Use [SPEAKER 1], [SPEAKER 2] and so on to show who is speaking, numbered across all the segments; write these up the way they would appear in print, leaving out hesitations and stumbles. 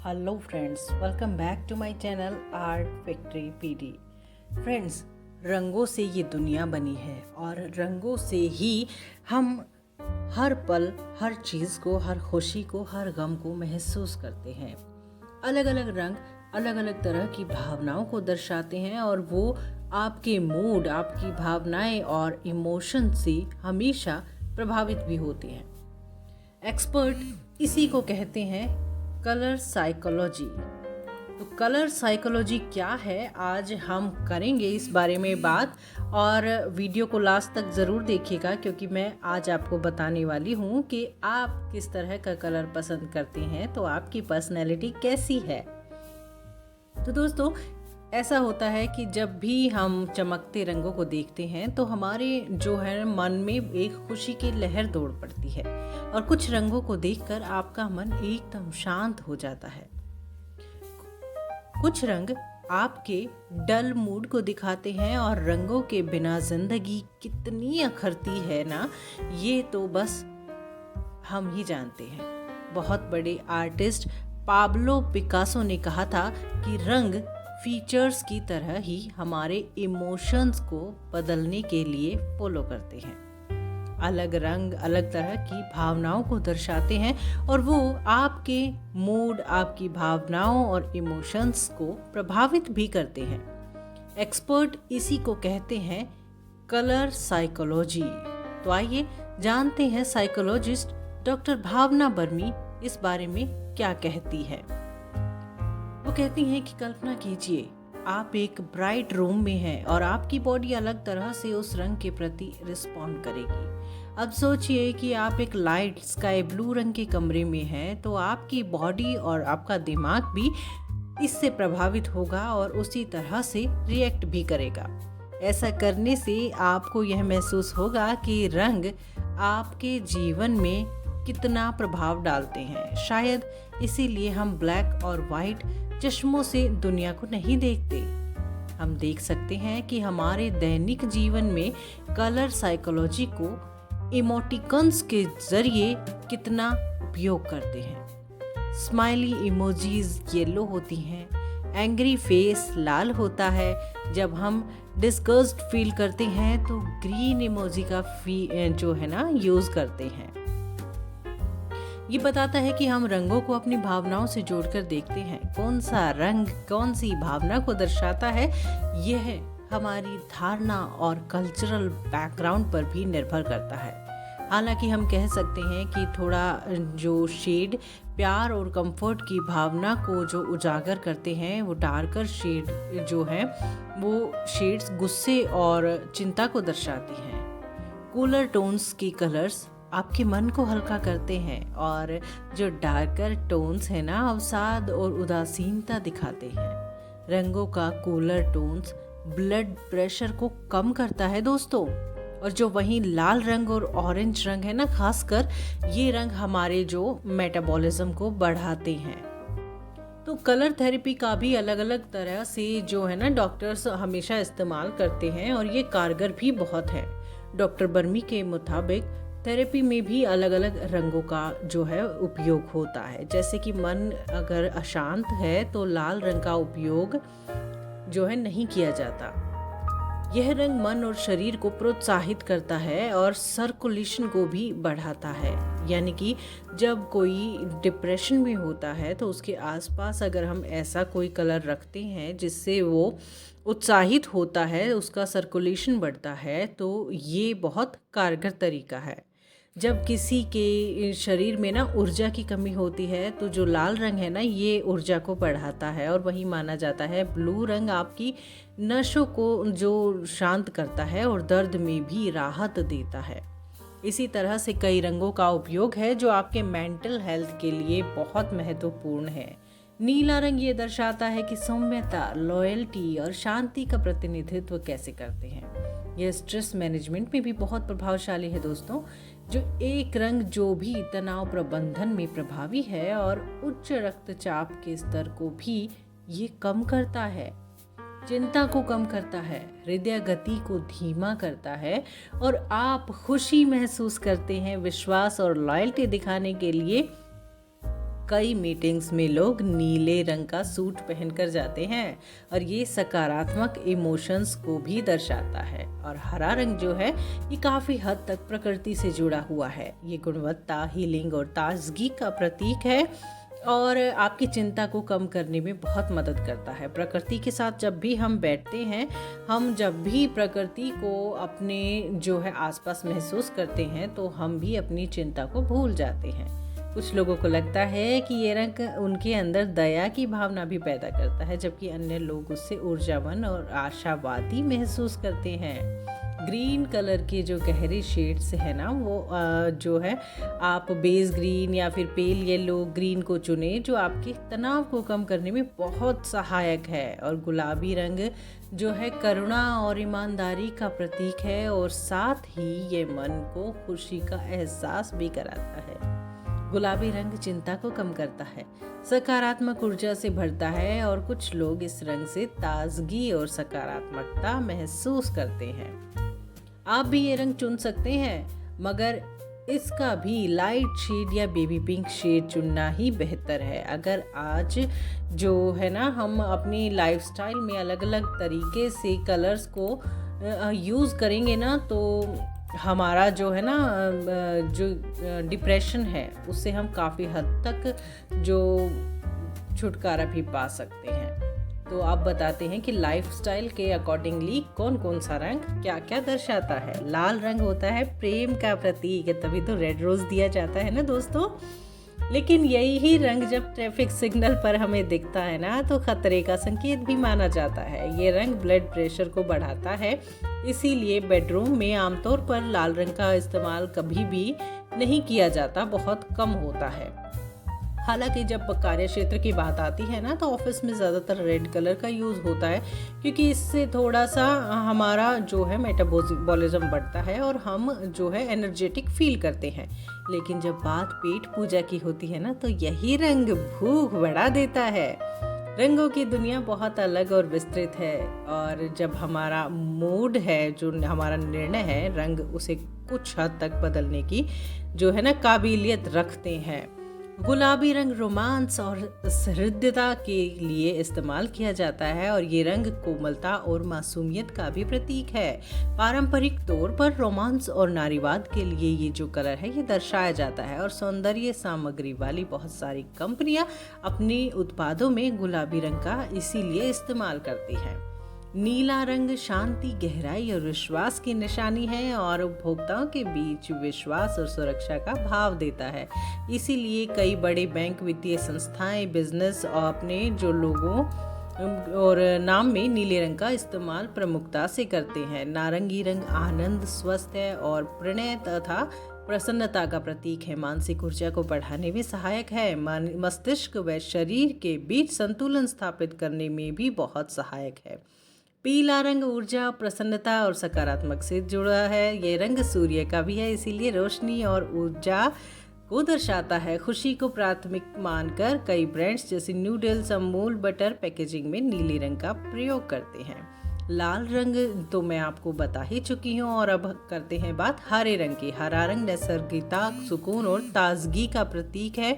[SPEAKER 1] Hello friends, welcome back to my channel art factory PD. Friends, रंगों से ये दुनिया बनी है और रंगों से ही हम हर पल, हर चीज़ को, हर खुशी को, हर गम को महसूस करते हैं। अलग अलग रंग अलग अलग तरह की भावनाओं को दर्शाते हैं और वो आपके मूड, आपकी भावनाएं और इमोशन से हमेशा प्रभावित भी होते हैं। एक्सपर्ट इसी को कहते हैं कलर साइकोलॉजी। तो कलर साइकोलॉजी क्या है, आज हम करेंगे इस बारे में बात, और वीडियो को लास्ट तक ज़रूर देखिएगा क्योंकि मैं आज आपको बताने वाली हूँ कि आप किस तरह का कलर पसंद करते हैं, तो आपकी पर्सनैलिटी कैसी है। तो दोस्तों, ऐसा होता है कि जब भी हम चमकते रंगों को देखते हैं तो हमारे जो है मन में एक खुशी की लहर दौड़ पड़ती है और कुछ रंगों को देखकर आपका मन एकदम शांत हो जाता है। कुछ रंग आपके डल मूड को दिखाते हैं और रंगों के बिना जिंदगी कितनी अखरती है ना, ये तो बस हम ही जानते हैं। बहुत बड़े आर्टिस्ट पाब्लो पिकासो ने कहा था कि रंग फीचर्स की तरह ही हमारे इमोशंस को बदलने के लिए फॉलो करते हैं। अलग रंग अलग तरह की भावनाओं को dर्शाते हैं और वो आपके मूड, आपकी भावनाओं और इमोशंस को प्रभावित भी करते हैं। एक्सपर्ट इसी को कहते हैं कलर साइकोलॉजी। तो आइए जानते हैं साइकोलॉजिस्ट डॉक्टर भावना बर्मी इस बारे में क्या कहती है। वो कहती हैं कि कल्पना कीजिए आप एक ब्राइट रूम में हैं और आपकी बॉडी अलग तरह से उस रंग के प्रति रिस्पॉन्ड करेगी। अब सोचिए कि आप एक लाइट स्काई ब्लू रंग के कमरे में हैं, तो आपकी बॉडी और आपका दिमाग भी इससे प्रभावित होगा और उसी तरह से रिएक्ट भी करेगा। ऐसा करने से आपको यह महसूस होगा कि रंग आपके जीवन में कितना प्रभाव डालते हैं। शायद इसीलिए हम ब्लैक और वाइट चश्मों से दुनिया को नहीं देखते। हम देख सकते हैं कि हमारे दैनिक जीवन में कलर साइकोलॉजी को इमोटिकॉन्स के जरिए कितना उपयोग करते हैं। स्माइली इमोजीज येलो होती हैं, एंग्री फेस लाल होता है, जब हम डिस्गस्ट फील करते हैं तो ग्रीन इमोजी का जो है ना यूज़ करते हैं। ये बताता है कि हम रंगों को अपनी भावनाओं से जोड़कर देखते हैं। कौन सा रंग कौन सी भावना को दर्शाता है, यह हमारी धारणा और कल्चरल बैकग्राउंड पर भी निर्भर करता है। हालांकि हम कह सकते हैं कि थोड़ा जो शेड प्यार और कंफर्ट की भावना को जो उजागर करते हैं, वो डार्कर शेड जो है वो शेड्स गुस्से और चिंता को दर्शाती हैं। कूलर टोन्स की कलर्स आपके मन को हल्का करते हैं और जो डार्कर टोन्स है ना, अवसाद और उदासीनता दिखाते हैं। रंगों का कूलर टोन्स ब्लड प्रेशर को कम करता है दोस्तों, और जो वहीं लाल रंग और ऑरेंज रंग है ना, खासकर ये रंग हमारे जो मेटाबॉलिज्म को बढ़ाते हैं। तो कलर थेरेपी का भी अलग अलग तरह से जो है ना डॉक्टर्स हमेशा इस्तेमाल करते हैं और ये कारगर भी बहुत है। डॉक्टर बर्मी के मुताबिक थेरेपी में भी अलग अलग रंगों का जो है उपयोग होता है। जैसे कि मन अगर अशांत है तो लाल रंग का उपयोग जो है नहीं किया जाता। यह रंग मन और शरीर को प्रोत्साहित करता है और सर्कुलेशन को भी बढ़ाता है। यानी कि जब कोई डिप्रेशन में होता है तो उसके आसपास अगर हम ऐसा कोई कलर रखते हैं जिससे वो उत्साहित होता है, उसका सर्कुलेशन बढ़ता है, तो ये बहुत कारगर तरीका है। जब किसी के शरीर में ना ऊर्जा की कमी होती है तो जो लाल रंग है ना, ये ऊर्जा को बढ़ाता है और वही माना जाता है। ब्लू रंग आपकी नसों को जो शांत करता है और दर्द में भी राहत देता है। इसी तरह से कई रंगों का उपयोग है जो आपके मेंटल हेल्थ के लिए बहुत महत्वपूर्ण है। नीला रंग ये दर्शाता है कि सौम्यता, लॉयल्टी और शांति का प्रतिनिधित्व कैसे करते हैं। यह स्ट्रेस मैनेजमेंट में भी बहुत प्रभावशाली है दोस्तों। जो एक रंग जो भी तनाव प्रबंधन में प्रभावी है और उच्च रक्तचाप के स्तर को भी ये कम करता है, चिंता को कम करता है, हृदय गति को धीमा करता है और आप खुशी महसूस करते हैं। विश्वास और लॉयल्टी दिखाने के लिए कई मीटिंग्स में लोग नीले रंग का सूट पहनकर जाते हैं और ये सकारात्मक इमोशंस को भी दर्शाता है। और हरा रंग जो है ये काफ़ी हद तक प्रकृति से जुड़ा हुआ है। ये गुणवत्ता, हीलिंग और ताजगी का प्रतीक है और आपकी चिंता को कम करने में बहुत मदद करता है। प्रकृति के साथ जब भी हम बैठते हैं, हम जब भी प्रकृति को अपने जो है आसपास महसूस करते हैं तो हम भी अपनी चिंता को भूल जाते हैं। कुछ लोगों को लगता है कि ये रंग उनके अंदर दया की भावना भी पैदा करता है, जबकि अन्य लोग उससे ऊर्जावान और आशावादी महसूस करते हैं। ग्रीन कलर के जो गहरे शेड्स है ना, वो जो है आप बेस ग्रीन या फिर पेल येलो ग्रीन को चुने, जो आपके तनाव को कम करने में बहुत सहायक है। और गुलाबी रंग जो है करुणा और ईमानदारी का प्रतीक है और साथ ही ये मन को खुशी का एहसास भी कराता है। गुलाबी रंग चिंता को कम करता है, सकारात्मक ऊर्जा से भरता है और कुछ लोग इस रंग से ताजगी और सकारात्मकता महसूस करते हैं। आप भी ये रंग चुन सकते हैं, मगर इसका भी लाइट शेड या बेबी पिंक शेड चुनना ही बेहतर है। अगर आज जो है ना हम अपनी लाइफस्टाइल में अलग अलग तरीके से कलर्स को यूज़ करेंगे ना, तो हमारा जो है ना जो डिप्रेशन है उससे हम काफ़ी हद तक जो छुटकारा भी पा सकते हैं। तो आप बताते हैं कि लाइफस्टाइल के अकॉर्डिंगली कौन कौन सा रंग क्या क्या दर्शाता है। लाल रंग होता है प्रेम का प्रतीक, तभी तो रेड रोज दिया जाता है ना दोस्तों। लेकिन यही रंग जब ट्रैफिक सिग्नल पर हमें दिखता है ना, तो खतरे का संकेत भी माना जाता है। ये रंग ब्लड प्रेशर को बढ़ाता है, इसीलिए बेडरूम में आमतौर पर लाल रंग का इस्तेमाल कभी भी नहीं किया जाता, बहुत कम होता है। हालांकि जब कार्य क्षेत्र की बात आती है ना, तो ऑफिस में ज़्यादातर रेड कलर का यूज़ होता है, क्योंकि इससे थोड़ा सा हमारा जो है मेटाबॉलिज्म बढ़ता है और हम जो है एनर्जेटिक फील करते हैं। लेकिन जब बात पेट पूजा की होती है ना, तो यही रंग भूख बढ़ा देता है। रंगों की दुनिया बहुत अलग और विस्तृत है, और जब हमारा मूड है, जो हमारा निर्णय है, रंग उसे कुछ हद तक बदलने की जो है ना काबिलियत रखते हैं। गुलाबी रंग रोमांस और सहृदयता के लिए इस्तेमाल किया जाता है और ये रंग कोमलता और मासूमियत का भी प्रतीक है। पारंपरिक तौर पर रोमांस और नारीवाद के लिए ये जो कलर है ये दर्शाया जाता है, और सौंदर्य सामग्री वाली बहुत सारी कंपनियां अपने उत्पादों में गुलाबी रंग का इसीलिए इस्तेमाल करती हैं। नीला रंग शांति, गहराई और विश्वास की निशानी है और उपभोक्ताओं के बीच विश्वास और सुरक्षा का भाव देता है। इसीलिए कई बड़े बैंक, वित्तीय संस्थाएं, बिजनेस और अपने जो लोगों और नाम में नीले रंग का इस्तेमाल प्रमुखता से करते हैं। नारंगी रंग आनंद, स्वास्थ्य और प्रणय तथा प्रसन्नता का प्रतीक है। मानसिक ऊर्जा को बढ़ाने में सहायक है। मस्तिष्क व शरीर के बीच संतुलन स्थापित करने में भी बहुत सहायक है। पीला रंग ऊर्जा, प्रसन्नता और सकारात्मक से जुड़ा है। ये रंग सूर्य का भी है, इसीलिए रोशनी और ऊर्जा को दर्शाता है। खुशी को प्राथमिक मानकर कई ब्रांड्स जैसे नूडल्स, अमूल बटर पैकेजिंग में नीले रंग का प्रयोग करते हैं। लाल रंग तो मैं आपको बता ही चुकी हूँ, और अब करते हैं बात हरे रंग की। हरा रंग नैसर्गिकता, सुकून और ताजगी का प्रतीक है।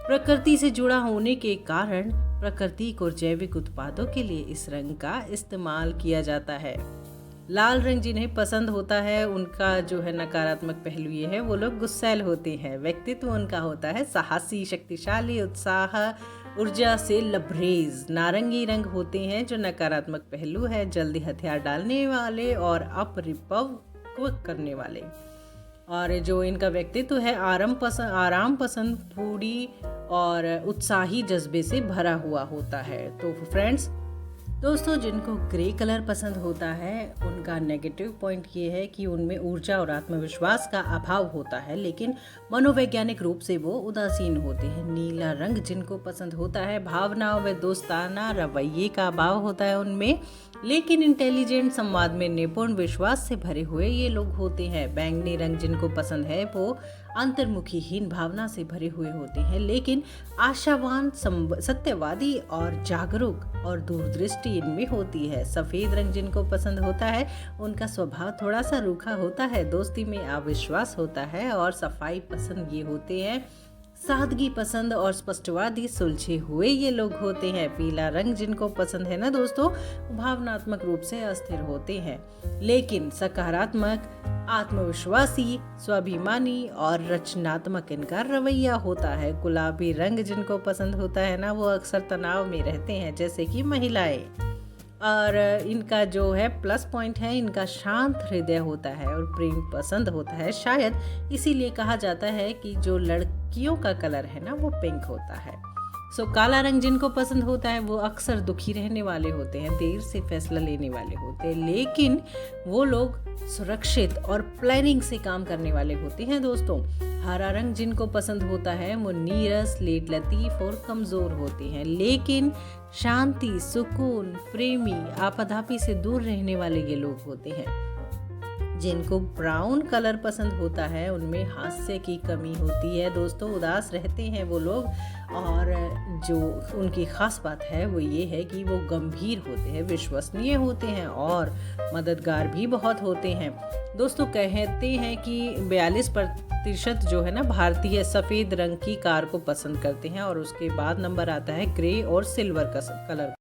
[SPEAKER 1] प्रकृति से जुड़ा होने के कारण प्राकृतिक और जैविक उत्पादों के लिए इस रंग का इस्तेमाल किया जाता है। लाल रंग जिन्हें पसंद होता है, उनका जो है नकारात्मक पहलू ये है, वो लोग गुस्सैल होते हैं। व्यक्तित्व उनका होता है साहसी, शक्तिशाली, उत्साह, ऊर्जा से लबरेज। नारंगी रंग होते हैं जो नकारात्मक पहलू है, जल्दी हथियार डालने वाले और अपरिपक्व करने वाले। और जो इनका व्यक्तित्व है आराम पसंद, फूडी और उत्साही जज्बे से भरा हुआ होता है। तो फ्रेंड्स, दोस्तों, जिनको ग्रे कलर पसंद होता है उनका नेगेटिव पॉइंट ये है कि उनमें ऊर्जा और आत्मविश्वास का अभाव होता है, लेकिन मनोवैज्ञानिक रूप से वो उदासीन होते हैं। नीला रंग जिनको पसंद होता है, भावनाओं व दोस्ताना रवैये का अभाव होता है उनमें, लेकिन इंटेलिजेंट, संवाद में निपुण, विश्वास से भरे हुए ये लोग होते हैं। बैंगनी रंग जिनको पसंद है वो अंतर्मुखीहीन, भावना से भरे हुए होते हैं, लेकिन आशावान, सत्यवादी और जागरूक और दूरदृष्टि इनमें होती है। सफ़ेद रंग जिनको पसंद होता है उनका स्वभाव थोड़ा सा रूखा होता है, दोस्ती में अविश्वास होता है और सफाई पसंद ये होते हैं। सादगी पसंद और स्पष्टवादी सुलझे हुए ये लोग होते हैं। पीला रंग जिनको पसंद है ना दोस्तों, भावनात्मक रूप से अस्थिर होते हैं, लेकिन सकारात्मक, आत्मविश्वासी, स्वाभिमानी और रचनात्मक इनका रवैया होता है। गुलाबी रंग जिनको पसंद होता है ना, वो अक्सर तनाव में रहते हैं, जैसे कि महिलाएं। और इनका जो है प्लस पॉइंट है, इनका शांत हृदय होता है और प्रेम पसंद होता है। शायद इसीलिए कहा जाता है कि जो लड़कियों का कलर है ना, वो पिंक होता है। काला रंग जिनको पसंद होता है वो अक्सर दुखी रहने वाले होते हैं, देर से फैसला लेने वाले होते हैं, लेकिन वो लोग सुरक्षित और प्लानिंग से काम करने वाले होते हैं दोस्तों। हरा रंग जिनको पसंद होता है वो नीरस, लेट लतीफ और कमजोर होते हैं, लेकिन शांति, सुकून, प्रेमी, आपाधापी से दूर रहने वाले ये लोग होते हैं। जिनको ब्राउन कलर पसंद होता है उनमें हास्य की कमी होती है दोस्तों, उदास रहते हैं वो लोग। और जो उनकी खास बात है वो ये है कि वो गंभीर होते हैं, विश्वसनीय होते हैं और मददगार भी बहुत होते हैं दोस्तों। कहते हैं कि 42% जो है ना भारतीय सफ़ेद रंग की कार को पसंद करते हैं और उसके बाद नंबर आता है ग्रे और सिल्वर का कलर।